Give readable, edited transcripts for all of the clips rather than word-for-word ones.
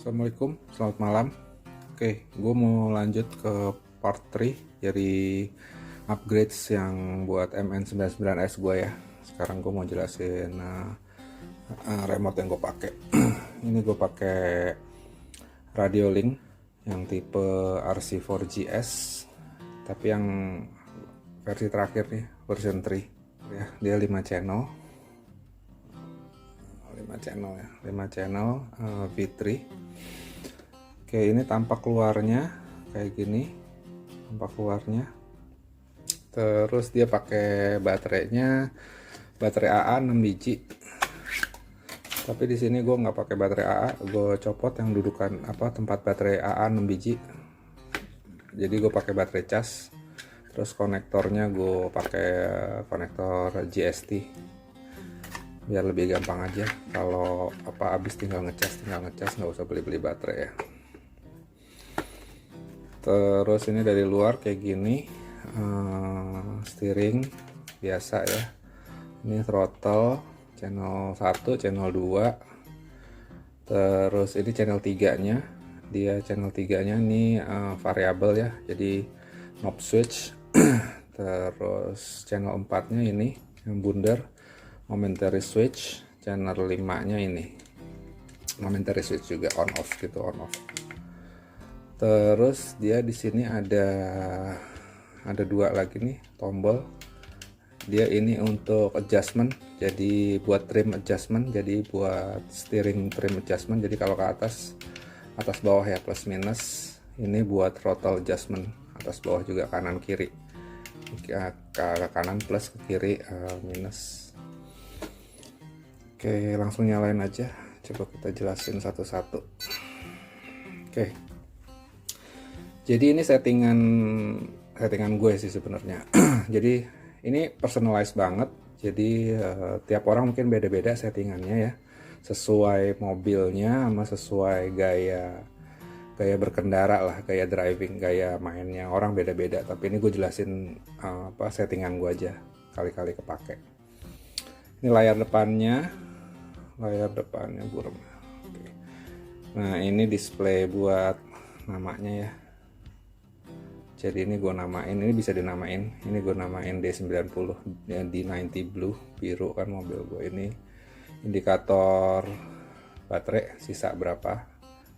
Assalamualaikum, selamat malam. Oke, gue mau lanjut ke part 3 dari upgrades yang buat MN99S gue ya. Sekarang gue mau jelasin remote yang gue pakai. Ini gue pakai Radio Link yang tipe RC4GS, tapi yang versi terakhir nih, version 3 ya. Dia 5 channel. 5 channel V3. Oke, ini tampak keluarnya kayak gini, tampak keluarnya. Terus dia pakai baterainya, baterai AA 6 biji. Tapi di sini gue nggak pakai baterai AA, gue copot yang dudukan tempat baterai AA 6 biji. Jadi gue pakai baterai cas. Terus konektornya gue pakai konektor GST. Biar lebih gampang aja, kalau habis tinggal ngecas, nggak usah beli baterai ya. Terus ini dari luar kayak gini, steering biasa ya. Ini throttle channel 1, channel 2. Terus ini channel 3 nya, dia channel 3 nya ini variabel ya, jadi knob switch. Terus channel 4 nya ini yang bundar, momentary switch. Channel 5 nya ini momentary switch juga, on off gitu, on off. Terus dia di sini ada dua lagi nih tombol. Dia ini untuk adjustment, jadi buat trim adjustment, jadi buat steering trim adjustment. Jadi kalau ke atas bawah ya, plus minus. Ini buat throttle adjustment, atas bawah juga, kanan kiri, ke kanan plus, ke kiri minus. Oke, langsung nyalain aja. Coba kita jelasin satu-satu. Oke. Jadi ini settingan gue sih sebenarnya. Jadi ini personalized banget. Jadi tiap orang mungkin beda-beda settingannya ya. Sesuai mobilnya sama sesuai gaya berkendara lah, gaya driving, gaya mainnya. Orang beda-beda. Tapi ini gue jelasin settingan gue aja. Kali-kali kepake. Ini layar depannya burem. Oke. Nah, ini display buat namanya ya. Jadi ini gue namain, ini bisa dinamain. Ini gue namain D90, D90 Blue, biru kan mobil gue ini. Indikator baterai sisa berapa,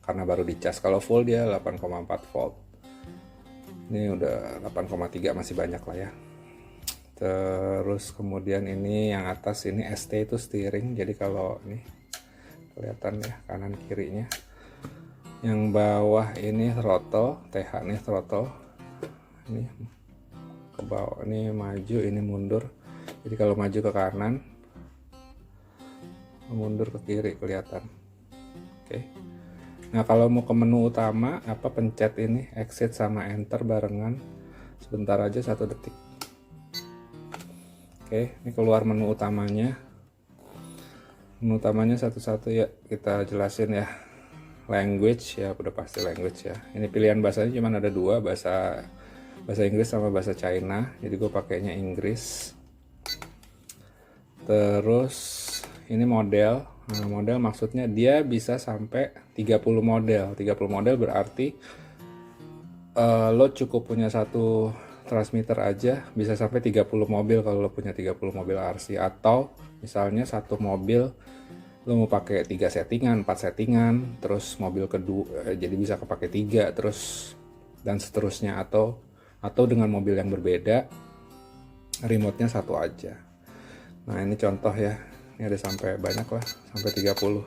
karena baru dicas. Kalau full dia 8,4 volt. Ini udah 8,3, masih banyak lah ya. Terus kemudian ini yang atas ini ST itu steering, jadi kalau ini kelihatan ya kanan kirinya. Yang bawah ini throttle, TH nih throttle. Ini ke bawah, ini maju, ini mundur. Jadi kalau maju ke kanan, mundur ke kiri kelihatan. Oke. Nah, kalau mau ke menu utama, pencet ini exit sama enter barengan. Sebentar aja, 1 detik. Oke, ini keluar menu utamanya. Menu utamanya satu-satu ya, kita jelasin ya. Language ya, udah pasti language ya. Ini pilihan bahasanya cuma ada 2, bahasa Inggris sama bahasa China. Jadi gue pakainya Inggris. Terus ini model. Nah, model maksudnya dia bisa sampai 30 model. 30 model berarti lo cukup punya satu transmitter aja bisa sampai 30 mobil kalau lo punya 30 mobil RC. Atau misalnya satu mobil lo mau pakai 3 settingan, 4 settingan, terus mobil kedua jadi bisa kepake 3, terus dan seterusnya. Atau dengan mobil yang berbeda, remote-nya satu aja. Nah, ini contoh ya. Ini ada sampai banyak lah, sampai 30.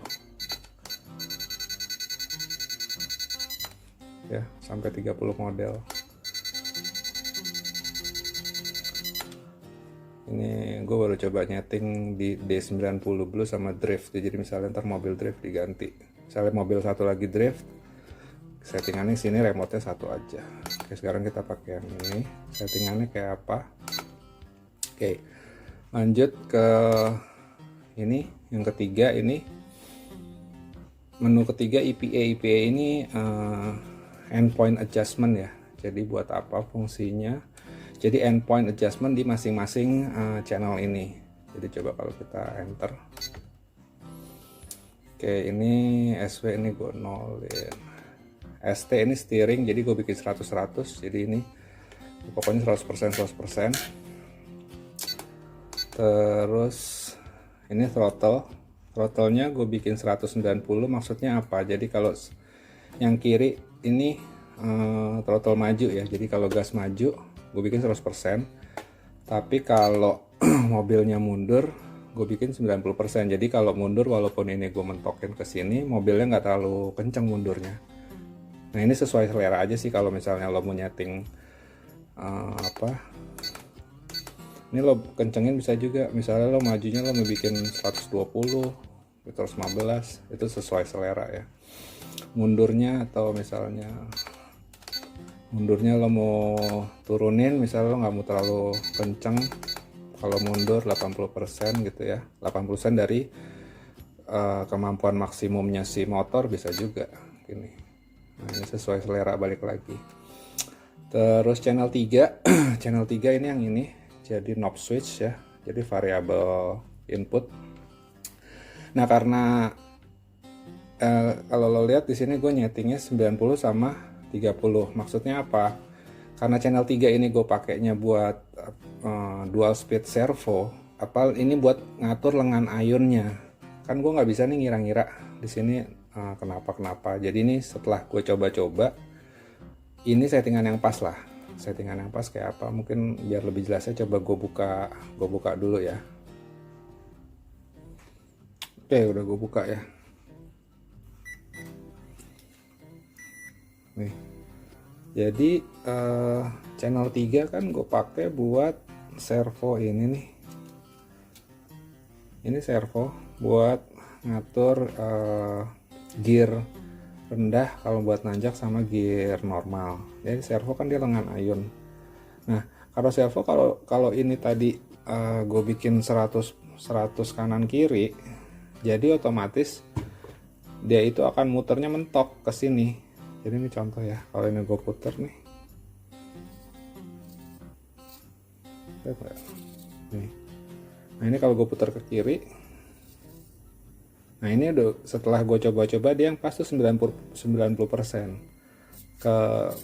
Ya, sampai 30 model. Ini gue baru coba nyeting di D90 Blue sama drift. Jadi misalnya ntar mobil drift diganti. Misalnya mobil satu lagi drift, settingannya sini, remote-nya satu aja. Oke, sekarang kita pakai yang ini. Settingannya kayak apa? Oke, lanjut ke ini, yang ketiga ini. Menu ketiga EPA. EPA ini endpoint adjustment ya. Jadi buat apa fungsinya? Jadi endpoint adjustment di masing-masing channel ini. Jadi coba kalau kita enter. Oke, ini SW ini gue nolin. ST ini steering, jadi gue bikin 100-100, jadi ini pokoknya 100% 100%. Terus ini throttle-nya gue bikin 190, maksudnya apa? Jadi kalau yang kiri ini throttle maju ya, jadi kalau gas maju gue bikin 100%, tapi kalau mobilnya mundur gue bikin 90%. Jadi kalau mundur, walaupun ini gue mentokin ke sini, mobilnya nggak terlalu kenceng mundurnya. Nah ini sesuai selera aja sih. Kalau misalnya lo mau nyeting ini lo kencengin bisa juga. Misalnya lo majunya lo mau bikin 120, 115, itu sesuai selera ya. Mundurnya, atau misalnya mundurnya lo mau turunin, misalnya lo nggak mau terlalu kenceng, kalau mundur 80% gitu ya, 80% dari kemampuan maksimumnya si motor bisa juga gini. Nah ini sesuai selera, balik lagi. Terus channel 3 channel 3 ini yang ini jadi knob switch ya, jadi variabel input. Nah karena kalau lo lihat di sini gue nyetingnya 90 sama 30. Maksudnya apa? Karena channel 3 ini gue pakainya buat dual speed servo, ini buat ngatur lengan ayunnya. Kan gue nggak bisa nih ngira-ngira di sini kenapa. Jadi ini setelah gue coba-coba, ini settingan yang pas lah. Settingan yang pas kayak apa? Mungkin biar lebih jelasnya coba gue buka dulu ya. Oke, udah gue buka ya. Nih. Jadi channel 3 kan gue pakai buat servo ini nih. Ini servo buat ngatur gear rendah kalau buat nanjak sama gear normal. Jadi servo kan dia lengan ayun. Nah, kalau servo kalau ini tadi gue bikin 100 kanan kiri, jadi otomatis dia itu akan muternya mentok ke sini. Jadi ini contoh ya, kalau ini gue puter nih. Nah ini kalau gue putar ke kiri, nah ini udah setelah gue coba-coba dia yang pas tuh 90%, ke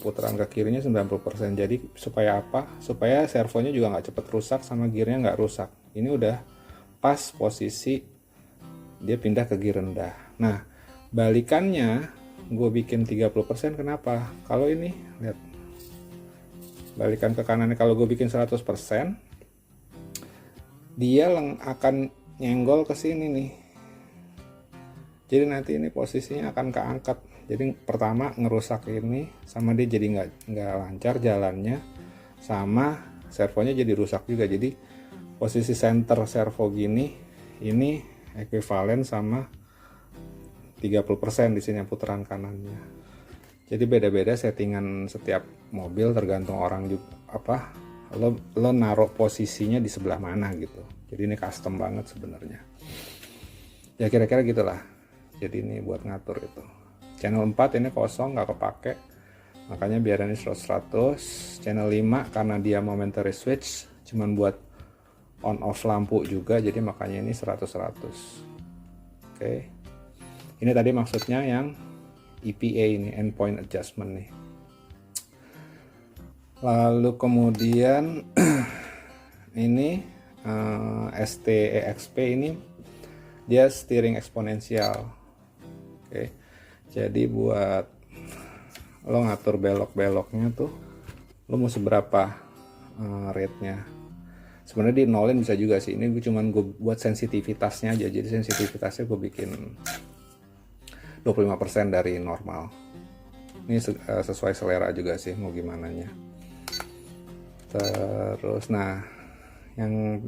putaran ke kirinya 90%. Jadi supaya apa? Supaya servonya juga nggak cepet rusak sama gearnya nggak rusak. Ini udah pas posisi dia pindah ke gear rendah. Nah balikannya gue bikin 30%. Kenapa? Kalau ini lihat, balikan ke kanannya, kalau gue bikin 100%, dia akan nyenggol ke sini nih. Jadi nanti ini posisinya akan keangkat. Jadi pertama ngerusak ini, sama dia jadi nggak lancar jalannya, sama servonya jadi rusak juga. Jadi posisi center servo gini, ini ekuivalen sama 30% di sini putaran kanannya. Jadi beda-beda settingan setiap mobil, tergantung orang juga lo naruh posisinya di sebelah mana gitu. Jadi ini custom banget sebenarnya. Ya kira-kira gitulah. Jadi ini buat ngatur itu. Channel 4 ini kosong, nggak kepake. Makanya biar ini 100-100. Channel 5 karena dia momentary switch, cuman buat on off lampu juga, jadi makanya ini 100-100. Oke. Ini tadi maksudnya yang EPA ini, endpoint adjustment nih. Lalu kemudian ini STEXP ini dia steering eksponensial. Oke. Jadi buat lo ngatur belok-beloknya tuh, lo mau seberapa rate-nya. Sebenarnya di nolin bisa juga sih. Ini gue buat sensitivitasnya aja. Jadi sensitivitasnya gue bikin 25% dari normal. Ini sesuai selera juga sih, mau gimana nya. Terus nah yang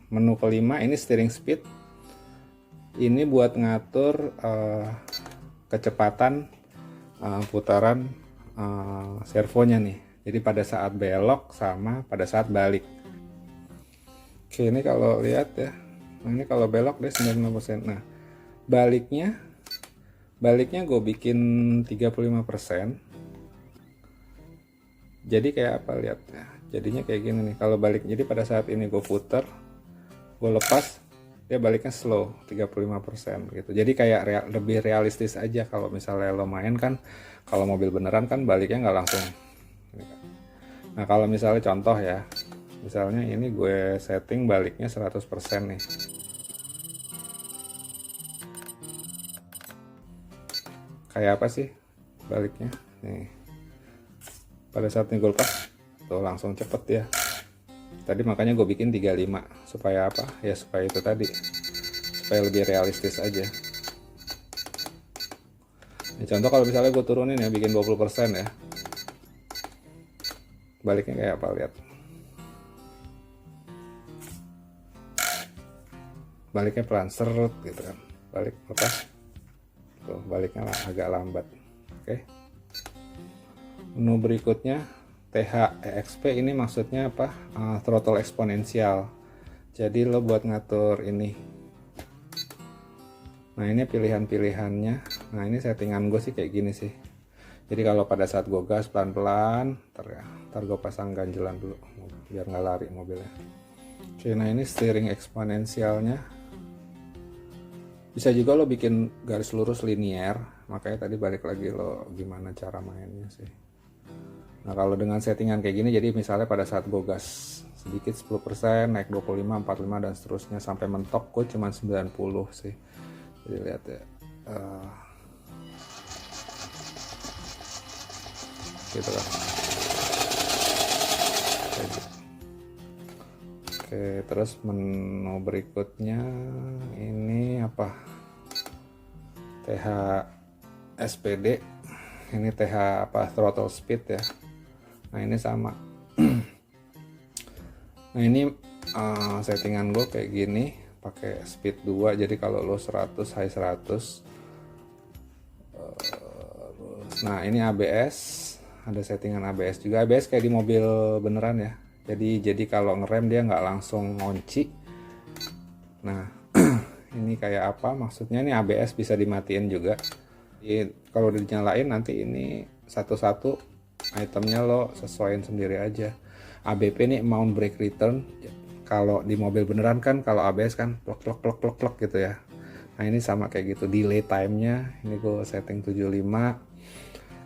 menu kelima ini steering speed. Ini buat ngatur kecepatan putaran servonya nih. Jadi pada saat belok sama pada saat balik. Oke, ini kalau lihat ya. Nah, ini kalau belok dia 95%. Nah, baliknya gue bikin 35%. Jadi kayak apa, lihat ya. Jadinya kayak gini nih. Kalau balik, jadi pada saat ini gue puter, gue lepas, dia baliknya slow 35% gitu. Jadi kayak lebih realistis aja kalau misalnya lo main kan, kalau mobil beneran kan baliknya nggak langsung. Nah kalau misalnya contoh ya, misalnya ini gue setting baliknya 100% nih. Kayak apa sih baliknya? Nih. Pada saat nih gue lepas, tuh langsung cepet ya. Tadi makanya gue bikin 35 supaya apa? Ya supaya itu tadi, supaya lebih realistis aja. Ini contoh kalau misalnya gue turunin ya, bikin 20% ya. Baliknya kayak apa, lihat. Baliknya pelan seret gitu kan. Balik lepas. Tuh, baliknya agak lambat. Oke. Menu berikutnya THEXP, ini maksudnya apa? Throttle eksponensial. Jadi lo buat ngatur ini. Nah ini pilihan-pilihannya. Nah ini settingan gue sih kayak gini sih. Jadi kalau pada saat gue gas pelan-pelan, ntar gue pasang ganjelan dulu biar nggak lari mobilnya. Oke, nah ini steering eksponensialnya. Bisa juga lo bikin garis lurus linear. Makanya tadi balik lagi lo gimana cara mainnya sih. Nah kalau dengan settingan kayak gini, jadi misalnya pada saat gue gas sedikit 10%, naik 25, 45 dan seterusnya sampai mentok gue cuma 90 sih. Jadi lihat ya. Gitu kan. Oke, terus menu berikutnya ini apa? TH SPD. Ini TH apa? Throttle speed ya. Nah ini sama. Nah ini settingan gue kayak gini, pakai speed 2. Jadi kalau lo 100 high 100. Nah ini ABS, ada settingan ABS juga. ABS kayak di mobil beneran ya. Jadi kalau ngerem dia nggak langsung ngunci. Nah ini kayak apa? Maksudnya ini ABS bisa dimatiin juga. Jadi, kalau udah dinyalain nanti ini satu-satu itemnya lo sesuaiin sendiri aja. ABP ini amount brake return. Kalau di mobil beneran kan kalau ABS kan plok plok plok plok plok gitu ya. Nah ini sama kayak gitu. Delay time-nya ini gue setting 75.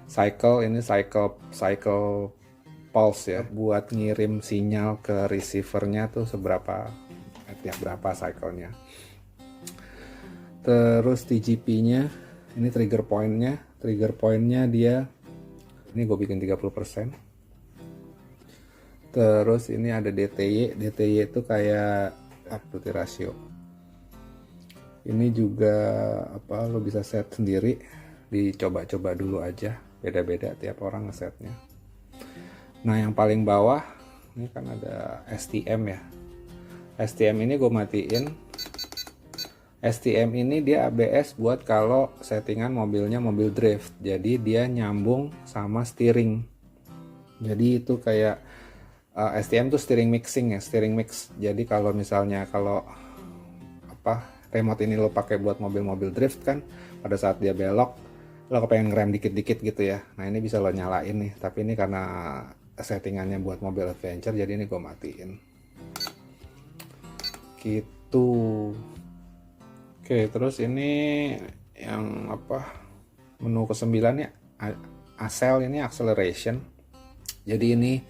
Cycle ini cycle pulse ya, buat ngirim sinyal ke receivernya tuh seberapa, tiap berapa cycle-nya. Terus TGP-nya ini trigger point-nya dia ini gue bikin 30%. Terus ini ada DTY itu kayak duty ratio. Ini juga apa, lo bisa set sendiri, dicoba-coba dulu aja, beda-beda tiap orang ngesetnya. Nah yang paling bawah ini kan ada STM ya. STM ini gue matiin. STM ini dia ABS buat kalau settingan mobilnya mobil drift, jadi dia nyambung sama steering. Jadi itu kayak STM tuh steering mixing ya, steering mix. Jadi kalau misalnya kalau apa remote ini lo pakai buat mobil-mobil drift kan, pada saat dia belok lo kepengen ngerem dikit-dikit gitu ya. Nah ini bisa lo nyalain nih, tapi ini karena settingannya buat mobil adventure jadi ini gue matiin. Gitu. Oke, terus ini yang apa? Menu ke-9 ya, ACEL ini acceleration. Jadi ini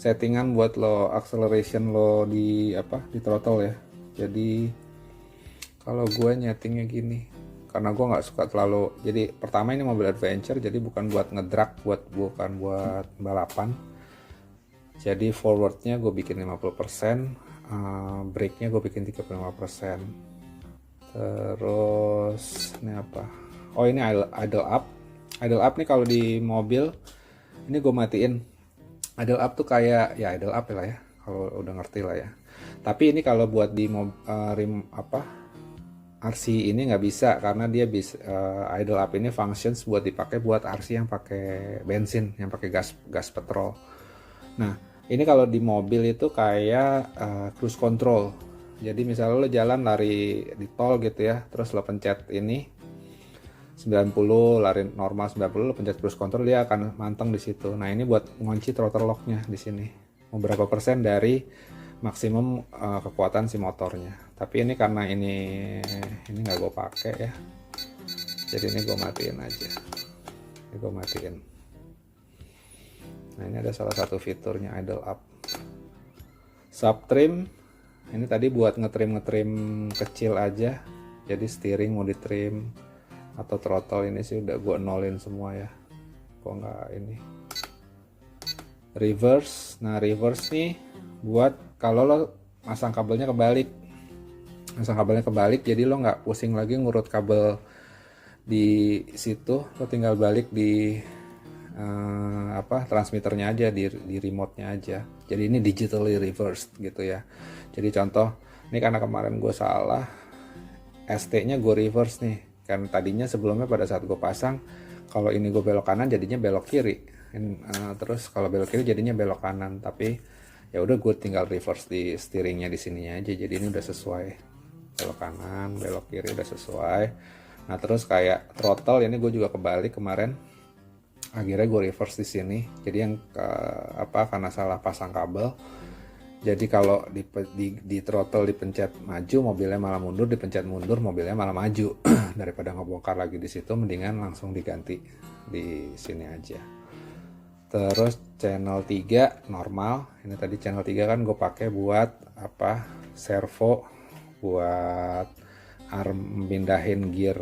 settingan buat lo acceleration lo di apa? Di throttle ya. Jadi kalau gue nyetingnya gini, karena gue nggak suka terlalu. Jadi pertama ini mobil adventure, jadi bukan buat ngedrag, bukan buat balapan. Jadi forwardnya gue bikin 50%, brake-nya gue bikin 35%. Terus ini apa? Oh ini idle up. Idle up nih kalau di mobil ini gue matiin. Idle up tuh kayak ya idle up lah ya, kalau udah ngerti lah ya. Tapi ini kalau buat di RC ini nggak bisa, karena dia bisa idle up ini functions buat dipakai buat RC yang pakai bensin, yang pakai gas petrol. Nah ini kalau di mobil itu kayak cruise control. Jadi misalnya lo jalan lari di tol gitu ya, terus lo pencet ini 90, lari normal 90, lo pencet cruise control, dia akan manteng di situ. Nah ini buat ngunci throttle locknya di sini. Beberapa persen dari maksimum kekuatan si motornya. Tapi ini karena ini nggak gue pakai ya, jadi ini gue matiin aja. Ini gue matiin. Nah, ini ada salah satu fiturnya idle up. Subtrim ini tadi buat ngetrim kecil aja, jadi steering mau ditrim atau throttle ini sih udah gue nolin semua ya, kok nggak ini. Reverse, nah reverse nih buat kalau lo masang kabelnya kebalik, jadi lo nggak pusing lagi ngurut kabel di situ, lo tinggal balik di transmitternya aja, di remote-nya aja. Jadi ini digitally reversed gitu ya. Jadi contoh, ini karena kemarin gue salah, ST-nya gue reverse nih. Kan tadinya sebelumnya pada saat gue pasang, kalau ini gue belok kanan jadinya belok kiri. Terus kalau belok kiri jadinya belok kanan. Tapi ya udah gue tinggal reverse di steeringnya di sininya aja. Jadi ini udah sesuai. Belok kanan, belok kiri udah sesuai. Nah terus kayak throttle ini gue juga kebalik kemarin. Akhirnya gue reverse di sini. Jadi yang karena salah pasang kabel. Jadi kalau di throttle dipencet maju, mobilnya malah mundur, dipencet mundur, mobilnya malah maju. Daripada ngebongkar lagi di situ, mendingan langsung diganti di sini aja. Terus channel 3 normal. Ini tadi channel 3 kan gue pakai buat servo, buat pindahin gear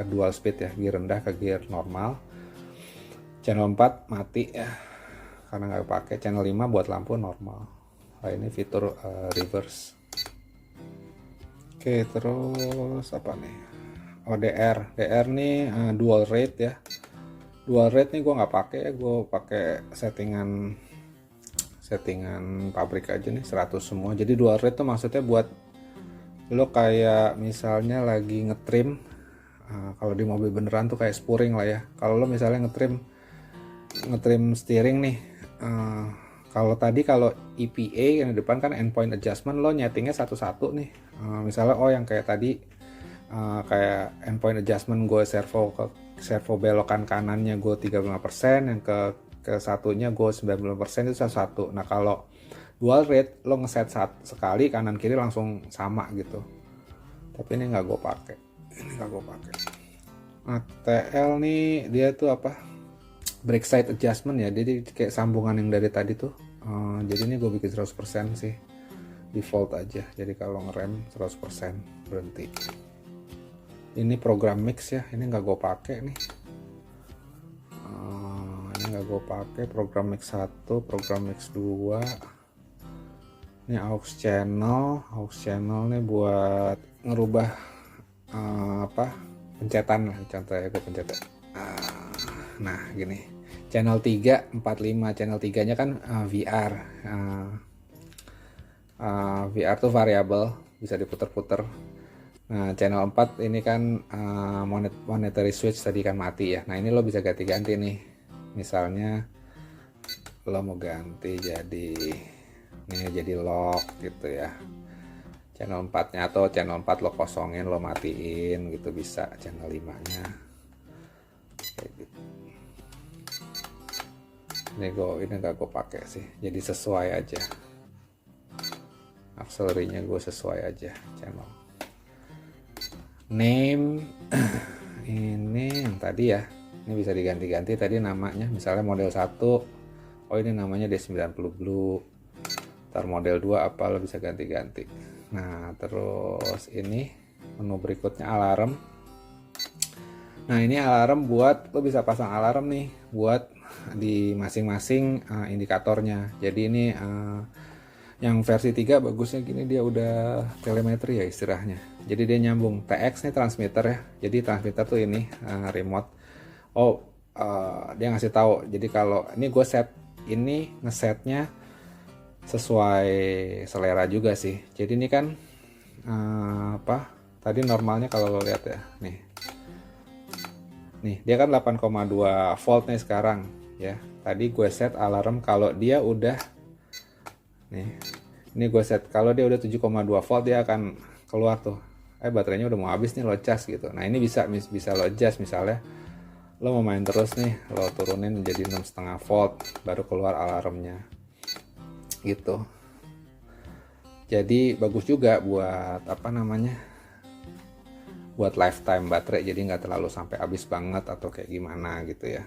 dual speed ya, gear rendah ke gear normal. Channel 4 mati ya, karena nggak pakai. Channel 5 buat lampu normal. Nah, ini fitur reverse. Oke, terus apa nih? DR nih dual rate ya. Dual rate nih gue nggak pakai ya, gue pakai settingan pabrik aja nih 100 semua. Jadi dual rate tuh maksudnya buat lo kayak misalnya lagi ngetrim, kalau di mobil beneran tuh kayak spuring lah ya. Kalau lo misalnya ngetrim steering nih, kalau tadi kalau EPA yang di depan kan endpoint adjustment, lo nyetingnya satu-satu nih. Misalnya yang kayak tadi kayak endpoint adjustment gue servo belokan kanannya gue 35%, yang ke satunya gue 90% itu satu. Nah kalau dual rate lo ngeset sekali kanan kiri langsung sama gitu. Tapi ini nggak gue pakai. ATL nih dia tuh brake side adjustment ya, jadi kayak sambungan yang dari tadi tuh. Jadi ini gue bikin 100% sih, default aja. Jadi kalau ngerem 100% berhenti. Ini program mix ya, ini nggak gue pakai nih. Ini nggak gue pakai program mix 1, program mix 2. Ini aux channel nih buat ngerubah pencetan lah, contohnya gue pencet. Nah gini, channel 3 45, channel 3 nya kan VR. VR tuh variabel, bisa diputer-puter. Nah channel 4 ini kan monetary switch tadi kan mati ya. Nah ini lo bisa ganti-ganti nih. Misalnya lo mau ganti jadi lock gitu ya, channel 4 nya, atau channel 4 lo kosongin, lo matiin gitu bisa. Channel 5 nya kayak gitu. Ini nggak gue pakai sih, jadi sesuai aja. Auxiliary-nya gue sesuai aja channel. Name ini yang tadi ya, ini bisa diganti-ganti tadi namanya. Misalnya model 1, ini namanya D90 Blue. Ntar model 2 lo bisa ganti-ganti. Nah terus ini menu berikutnya alarm. Nah ini alarm buat lo bisa pasang alarm nih buat di masing-masing indikatornya. Jadi ini yang versi 3 bagusnya gini, dia udah telemetri ya istilahnya. Jadi dia nyambung TX nih transmitter ya. Jadi transmitter tuh ini remote. Dia ngasih tahu. Jadi kalau ini gue set ini ngesetnya sesuai selera juga sih. Jadi ini kan tadi normalnya kalau lo lihat ya nih dia kan 8,2 volt nih sekarang ya. Tadi gue set alarm kalau dia udah ini gue set kalau dia udah 7,2 volt dia akan keluar tuh baterainya udah mau habis nih, lo cas gitu. Nah ini bisa lo adjust, misalnya lo mau main terus nih, lo turunin menjadi 6,5 volt baru keluar alarmnya gitu. Jadi bagus juga buat apa namanya, buat lifetime baterai, jadi nggak terlalu sampai habis banget atau kayak gimana gitu ya.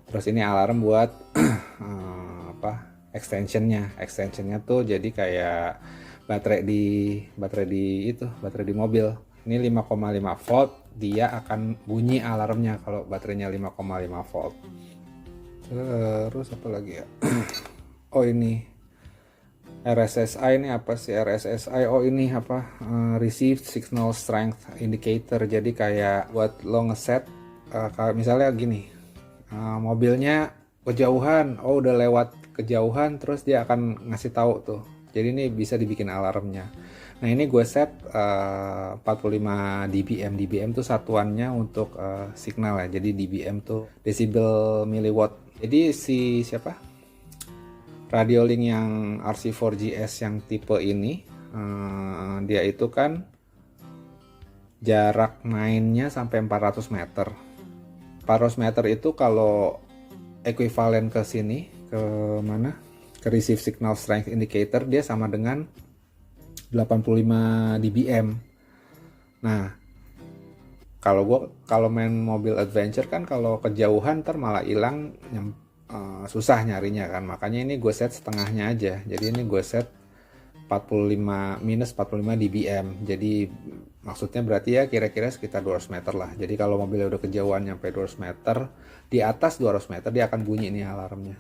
Terus ini alarm buat apa, extensionnya tuh jadi kayak baterai di mobil. Ini 5,5 volt, dia akan bunyi alarmnya kalau baterainya 5,5 volt. Terus apa lagi ya? Oh ini RSSI, ini apa sih RSSI? Oh ini apa? Received Signal Strength Indicator. Jadi kayak buat lo ngeset, kalau misalnya gini, mobilnya kejauhan, oh udah lewat kejauhan, terus dia akan ngasih tahu tuh. Jadi ini bisa dibikin alarmnya. Nah ini gue set 45 dBm. dBm tuh satuannya untuk signal ya. Jadi dBm tuh decibel milliwatt. Jadi Radiolink yang RC4GS yang tipe ini, dia itu kan jarak mainnya sampai 400 meter. 400 meter itu kalau ekuivalen ke sini, ke mana? Ke Receive Signal Strength Indicator, dia sama dengan 85 dBm. Nah, kalau main mobil adventure kan kalau kejauhan ntar malah hilang, susah nyarinya kan. Makanya ini gue set setengahnya aja. Jadi ini gue set 45 dBm. Jadi maksudnya berarti ya kira-kira sekitar 200 meter lah. Jadi kalau mobilnya udah kejauhan sampai 200 meter, di atas 200 meter dia akan bunyi nih alarmnya.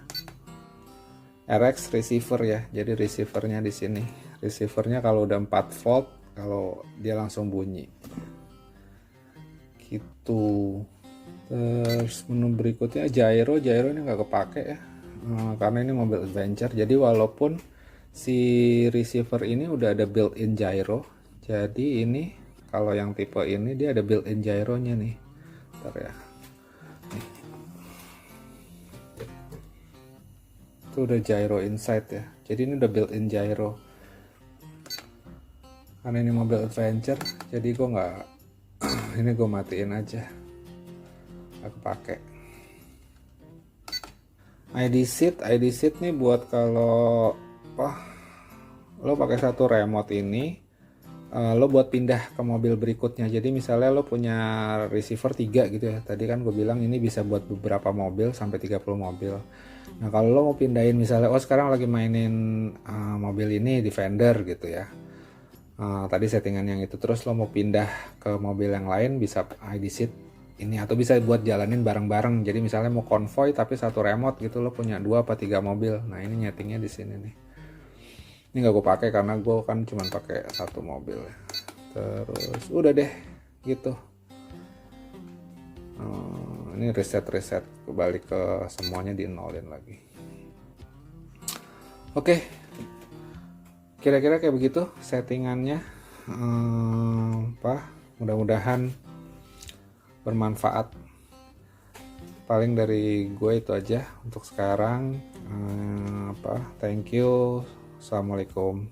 RX receiver ya. Jadi receivernya di sini. Receivernya kalau udah 4 volt, kalau dia langsung bunyi. Gitu. Terus menu berikutnya gyro ini nggak kepake ya, karena ini mobil adventure. Jadi walaupun si receiver ini udah ada built-in gyro, jadi ini kalau yang tipe ini dia ada built-in gyronya nih. Bentar ya, nih. Itu udah gyro inside ya, jadi ini udah built-in gyro. Karena ini mobil adventure, jadi gue nggak ini gue matiin aja, aku pakai. ID seat nih buat kalau lo pakai satu remote ini, lo buat pindah ke mobil berikutnya. Jadi misalnya lo punya receiver 3 gitu ya, tadi kan gue bilang ini bisa buat beberapa mobil sampai 30 mobil. Nah kalau lo mau pindahin misalnya, sekarang lagi mainin mobil ini Defender gitu ya, tadi settingan yang itu, terus lo mau pindah ke mobil yang lain, bisa ID seat ini, atau bisa buat jalanin bareng-bareng. Jadi misalnya mau konvoy tapi satu remote gitu, lo punya 2 apa 3 mobil. Nah ini nyetingnya di sini nih. Ini nggak gue pakai karena gue kan cuma pakai satu mobil. Terus udah deh gitu. Ini reset kembali ke semuanya, di nolin lagi. Oke, kira-kira kayak begitu settingannya. Mudah-mudahan bermanfaat. Paling dari gue itu aja untuk sekarang. Thank you. Assalamualaikum.